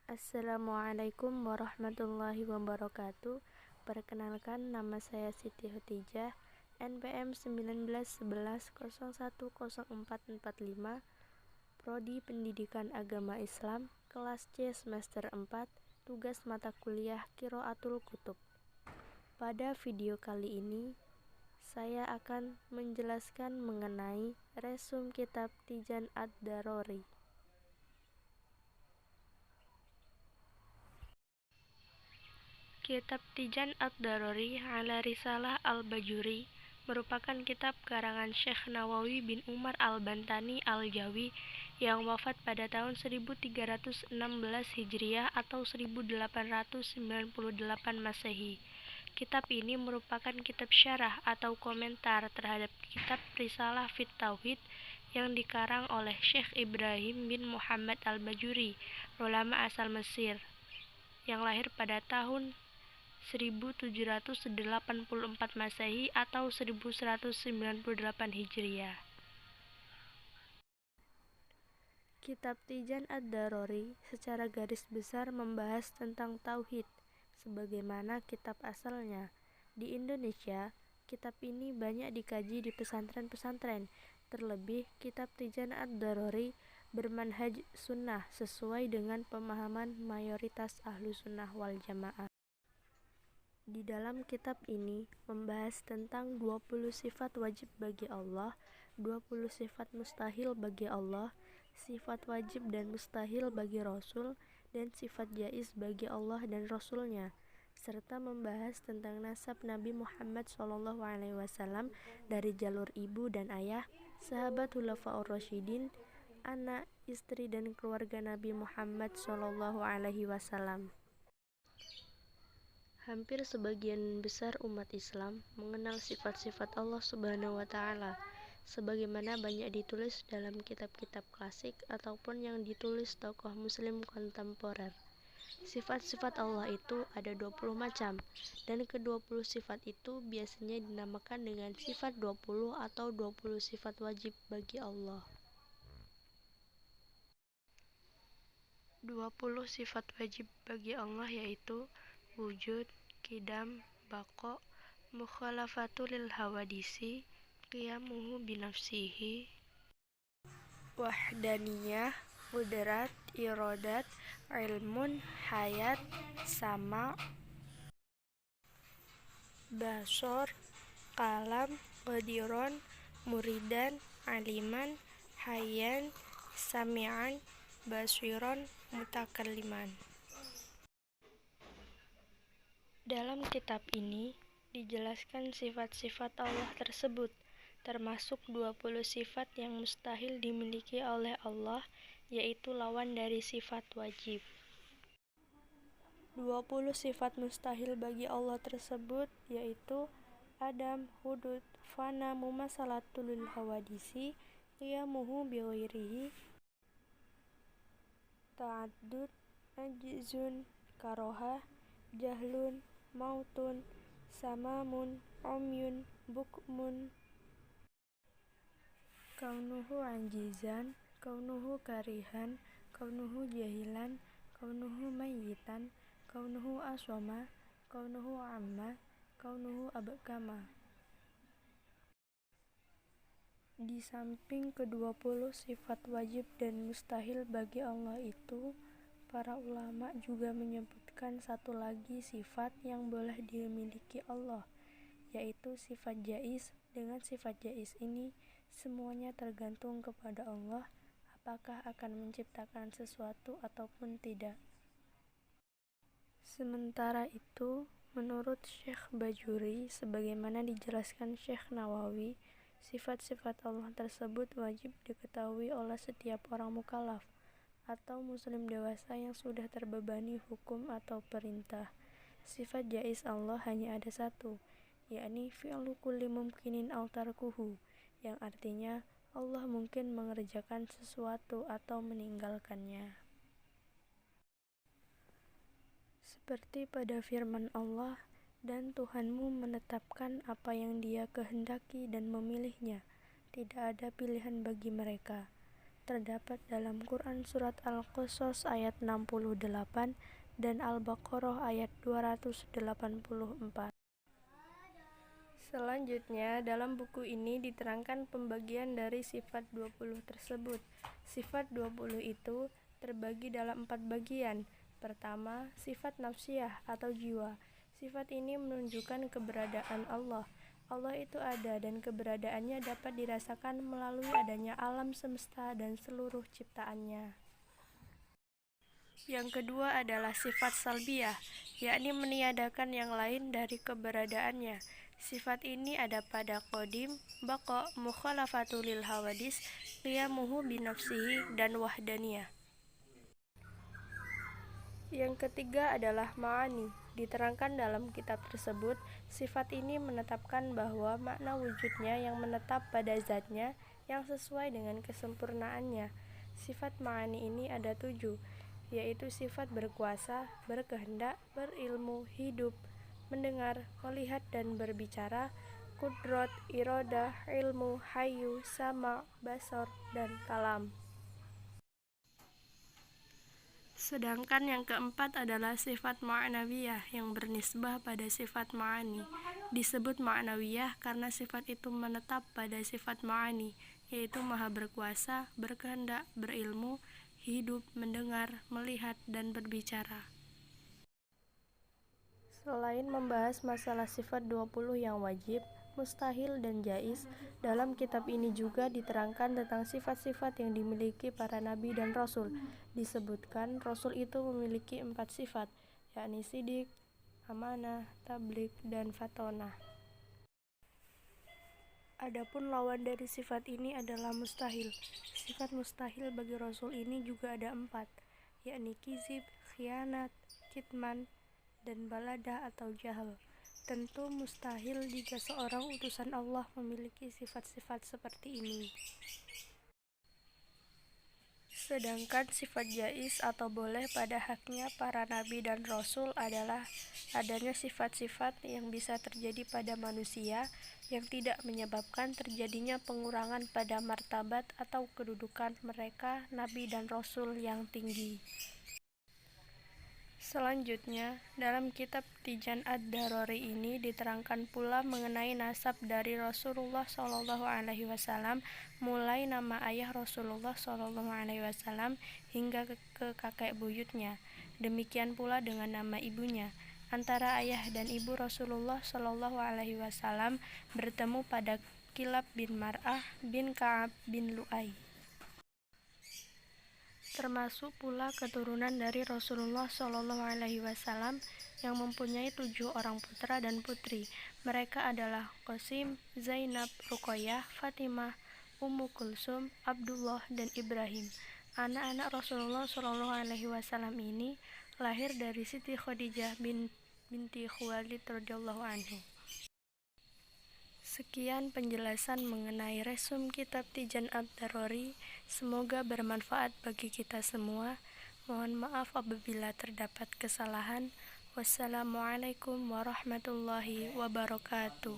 Assalamualaikum warahmatullahi wabarakatuh. Perkenalkan, nama saya Siti Hotijah, NPM 1911010445, Prodi Pendidikan Agama Islam, kelas C semester 4, tugas mata kuliah Qiraatul Kutub. Pada video kali ini, saya akan menjelaskan mengenai resum kitab Tijan Ad-Darori. Kitab Tijan Ad-Darori ala Risalah Al-Bajuri merupakan kitab karangan Syekh Nawawi bin Umar Al-Bantani Al-Jawi yang wafat pada tahun 1316 Hijriah atau 1898 Masehi. Kitab ini merupakan kitab syarah atau komentar terhadap kitab Risalah Fit Tauhid yang dikarang oleh Syekh Ibrahim bin Muhammad Al-Bajuri, ulama asal Mesir, yang lahir pada tahun 1784 Masehi atau 1198 Hijriah. Kitab Tijan Ad-Darori secara garis besar membahas tentang tauhid sebagaimana kitab asalnya. Di Indonesia, kitab ini banyak dikaji di pesantren-pesantren. Terlebih, kitab Tijan Ad-Darori bermanhaj sunnah sesuai dengan pemahaman mayoritas ahlu sunnah wal jamaah. Di dalam kitab ini membahas tentang 20 sifat wajib bagi Allah, 20 sifat mustahil bagi Allah, sifat wajib dan mustahil bagi Rasul, dan sifat jaiz bagi Allah dan Rasulnya, serta membahas tentang nasab Nabi Muhammad SAW dari jalur ibu dan ayah, sahabat Khulafaur Rasyidin, anak, istri, dan keluarga Nabi Muhammad SAW. Hampir sebagian besar umat Islam mengenal sifat-sifat Allah Subhanahu wa Ta'ala, sebagaimana banyak ditulis dalam kitab-kitab klasik ataupun yang ditulis tokoh Muslim kontemporer. Sifat-sifat Allah itu ada 20 macam, dan ke-20 sifat itu biasanya dinamakan dengan sifat 20 atau 20 sifat wajib bagi Allah. 20 sifat wajib bagi Allah yaitu wujud, qidam, baqa, mukhalafatu lil hawadisi, qiyamuhu binafsihi, wahdaniyah, qudrat, iradat, ilmun, hayat, sama, basor, kalam, qadiron, muridan, aliman, hayyan, sami'an, basiron, mutakalliman. Dalam kitab ini dijelaskan sifat-sifat Allah tersebut, termasuk 20 sifat yang mustahil dimiliki oleh Allah, yaitu lawan dari sifat wajib. 20 sifat mustahil bagi Allah tersebut yaitu adam, hudud, fana, mumasalatul hawadisi, qiyamuhu bighairihi, ta'addud, ajzun, karohah, jahlun, mautun, samamun, umyun, bukmun, kaunuhu anjizan, kaunuhu karihan, kaunuhu jahilan, kaunuhu mayyitan, kaunuhu aswama, kaunuhu amma, kaunuhu abkama. Di samping ke-20 sifat wajib dan mustahil bagi Allah itu, para ulama juga menyebutkan satu lagi sifat yang boleh dimiliki Allah, yaitu sifat jaiz. Dengan sifat jaiz ini, semuanya tergantung kepada Allah, apakah akan menciptakan sesuatu ataupun tidak. Sementara itu, menurut Syekh Bajuri, sebagaimana dijelaskan Syekh Nawawi, sifat-sifat Allah tersebut wajib diketahui oleh setiap orang mukallaf atau muslim dewasa yang sudah terbebani hukum atau perintah. Sifat jaiz Allah hanya ada satu, yakni fi'lu kulli mumkinin aw tarkuhu, yang artinya Allah mungkin mengerjakan sesuatu atau meninggalkannya. Seperti pada firman Allah, dan Tuhanmu menetapkan apa yang Dia kehendaki dan memilihnya, tidak ada pilihan bagi mereka. terdapat dalam Quran Surat Al-Qasas ayat 68 dan Al-Baqarah ayat 284. Selanjutnya, dalam buku ini diterangkan pembagian dari sifat 20 tersebut. Sifat 20 itu terbagi dalam 4 bagian. Pertama, sifat nafsiyah atau jiwa. Sifat ini menunjukkan keberadaan Allah. Allah itu ada dan keberadaannya dapat dirasakan melalui adanya alam semesta dan seluruh ciptaannya. Yang kedua adalah sifat salbiyah, yakni meniadakan yang lain dari keberadaannya. Sifat ini ada pada qadim, baqa, mukhalafatu lil hawadis, qiyamuhu binafsihi, dan wahdaniyah. Yang ketiga adalah ma'ani. Diterangkan dalam kitab tersebut, sifat ini menetapkan bahwa makna wujudnya yang menetap pada zatnya yang sesuai dengan kesempurnaannya. Sifat ma'ani ini ada 7, yaitu sifat berkuasa, berkehendak, berilmu, hidup, mendengar, melihat dan berbicara, kudrot, irodah, ilmu, hayu, sama, basor, dan kalam. Sedangkan yang keempat adalah sifat ma'nawiyah yang bernisbah pada sifat ma'ani. Disebut ma'nawiyah karena sifat itu menetap pada sifat ma'ani, yaitu maha berkuasa, berkehendak, berilmu, hidup, mendengar, melihat, dan berbicara. Selain membahas masalah sifat 20 yang wajib, mustahil, dan jaiz, dalam kitab ini juga diterangkan tentang sifat-sifat yang dimiliki para nabi dan rasul. Disebutkan rasul itu memiliki 4 sifat, yakni sidik, amanah, tabligh, dan fatonah. Adapun lawan dari sifat ini adalah mustahil. Sifat mustahil bagi rasul ini juga ada 4, yakni kizib, khianat, kitman, dan balada atau jahal. Tentu mustahil jika seorang utusan Allah memiliki sifat-sifat seperti ini. Sedangkan sifat jaiz atau boleh pada haknya para nabi dan rasul adalah adanya sifat-sifat yang bisa terjadi pada manusia yang tidak menyebabkan terjadinya pengurangan pada martabat atau kedudukan mereka nabi dan rasul yang tinggi. Selanjutnya, dalam kitab Tijan Ad-Darori ini diterangkan pula mengenai nasab dari Rasulullah SAW, mulai nama ayah Rasulullah SAW hingga ke kakek buyutnya. Demikian pula dengan nama ibunya. Antara ayah dan ibu Rasulullah SAW bertemu pada Kilab bin Mar'ah bin Ka'ab bin Lu'ay. Termasuk pula keturunan dari Rasulullah SAW yang mempunyai 7 orang putra dan putri. Mereka adalah Qasim, Zainab, Ruqayyah, Fatimah, Ummu Kulsum, Abdullah, dan Ibrahim. Anak-anak Rasulullah SAW ini lahir dari Siti Khadijah binti Khuwailid radhiyallahu anhu. Sekian penjelasan mengenai resum kitab Tijan Ad-Darori. Semoga bermanfaat bagi kita semua. Mohon maaf apabila terdapat kesalahan. Wassalamualaikum warahmatullahi wabarakatuh.